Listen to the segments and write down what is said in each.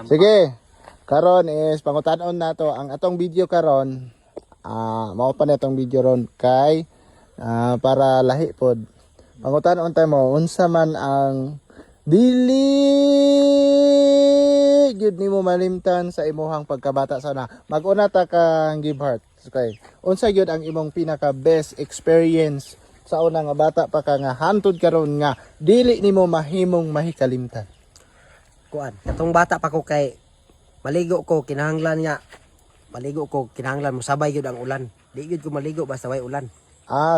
Sige. Karon is pangutan-on nato ang atong video karon. Mao pa na atong video ron kay para lahi pod. Pangutan-on tayo mo unsa man ang dili gyud nimo malimtan sa imuhang pagkabata sana. Mag-una ta kang give heart. Okay. Unsa gyud ang imong pinaka best experience sa una nga bata pa ka nga hantod karon nga dili nimo mahimong mahikalimtan? Kuan, katong bata pa ko kay maligo ko kinahanglan nga. Maligo ko kinahanglan mo sabay gyud ang ulan. Di gyud ko maligo basta way ulan.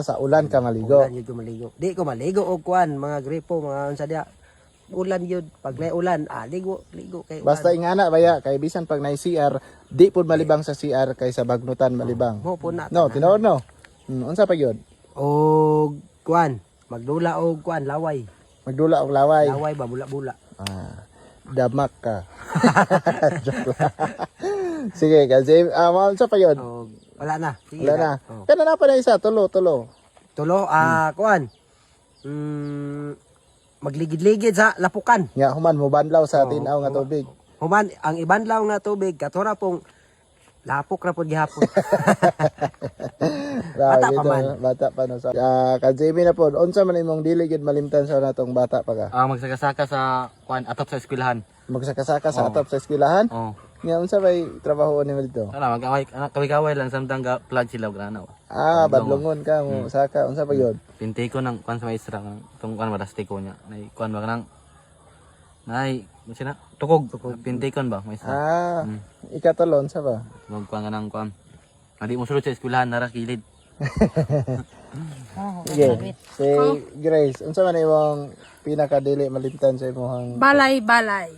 Sa ulan ka maligo. Ulan gyud ko maligo. Di ko maligo og kuan, mga gripo, mga unsa dia. Ulan gyud, pag may ulan, ligo kay ulan. Basta ingana baya kay bisan pag nay CR, di pud malibang sa CR kay sa bagnutan malibang. Mo po na. No, tinuod no. Unsa pa gyud? Og kuan, magdula og kuan laway. Magdula og laway. Laway ba bula-bula. Damak ka. Joke lang. Sige, kasi unsa pa gyud? Og wala na. Sige Wala na. Oh. Kana na pa na isa, tulo. Tulo kuan. Magligid-ligid sa lapukan. Nga human mo banlaw sa tinaw nga tubig. Human ang ibanlaw nga tubig katora pong lapok ra pod gihapon. Bata pa man. Bata pa no. Kajimi na po, unsa man imong dili gid malimtan sa natong bata pa ka? Magsakasaka sa kuan atop sa eskwelahan. Magsakasaka sa atop sa eskwelahan? Oo. Nga unsa bay trabaho nimo dito? Kaway-kaway lang samtang plug sila grana. Badlongon ka mo saka unsa pa gyud? Pintay ko ng kuan sa maestra tong kuan marastiko niya. Nay kuan ba kanang sina tukog pintay kon ba maestra. Ikatulon sa ba? Mag kuan kanang kuan. Adi mo sulod sa eskwelahan nara kilid. Sige. Si Grace, unsa man imong pinakadili malimtan sa imong Balay. balay?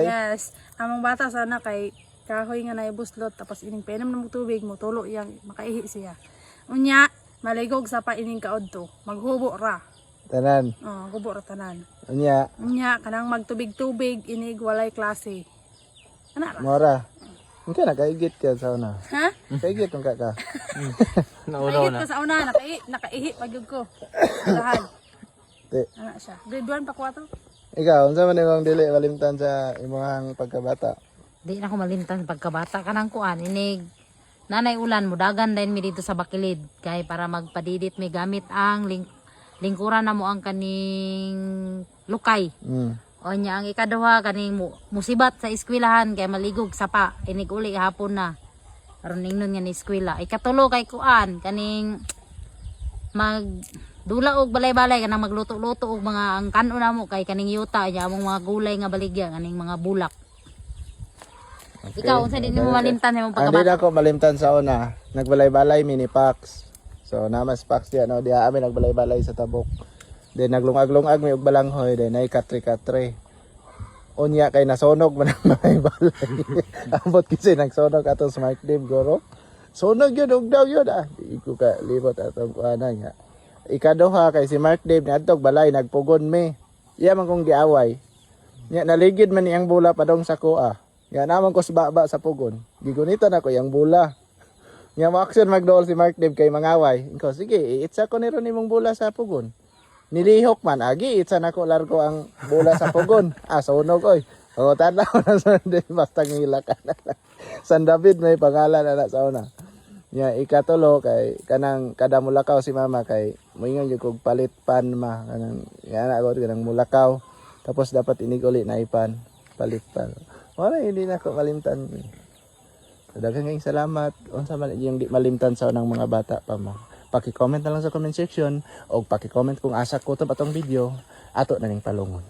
Yes. Among bata sana kay kahoy nga naibuslot tapos ining painom ng tubig mo tulo yang makaihi siya. Unya maligog sa pa ining kaodto. Maghubo ra. Tanan. Hubo ra tanan. Unya, Kanang magtubig-tubig inig walay klase. Ana ra. mora. Unka nakaigit ka sa una. Ha? Kaigit ka ka. Naulaw Naigit na. ko sa una nakaihi pagyud ko. Lahan. Ana siya. Grade 1 pa ko ato. Ikaw, unsa man imong dili malimtan sa imong pagkabata? Di na ko malimtan pagkabata kanang kuan inig nanay ulan mo dagan din mi dito sa Bakilid kay para magpadidit may gamit ang lingkuran na mo ang kaning lukay. O nya ang ikaduha kaning musibat sa eskwelahan kay maligog sa pa inig uli hapon na. Aron ningnon nga ni eskwela. Ikatulo kay kuan kaning dula og balay-balay kanang magluto-luto og mga ang kanon na mo kay kaning yuta nya among mga gulay nga baligya kaning mga bulak. Okay. Ikaw unsa din mo malimtan imong Hindi pagkabata? na ako malimtan sa una. Nagbalay-balay mini packs. So namas packs diya no, diya amin nagbalay-balay sa tabok. Then naglungag-lungag mi og balanghoy, then ay katre-katre. Unya kay nasunog man ang balay. Ambot kasi nagsunog atong smart dim goro. Sunog yun, ugdaw yun Di ko ka libot atong kuanan nga. Ikaduha kay si Mark Dave niadtog balay nagpugon mi. Iya man kong giaway. Nya naligid man iyang bula padong sa kuha. Nya naman ko baba sa pugon. Gigunitan ako iyang bula. Nya ma-action magdool si Mark Dave kay mangaway. Inko sige, iitsa ko ni ron imong bula sa pugon. Nilihok man agi itsa nako largo ang bula sa pugon. Sunog oy. Tanaw na sa basta ngila ka na. San David may pangalan na sa una. Nya ikatulo kay kanang kada mulakaw si mama kay moingon jud kog palit pan kanang ana ko kanang mulakaw tapos dapat inig uli na ipan palit pan. Wala hindi na ko malimtan. Daghang salamat unsa man yung di malimtan sa unang mga bata pa mo. Paki-comment na lang sa comment section o paki-comment kung asa ko to atong video ato na ning palungon.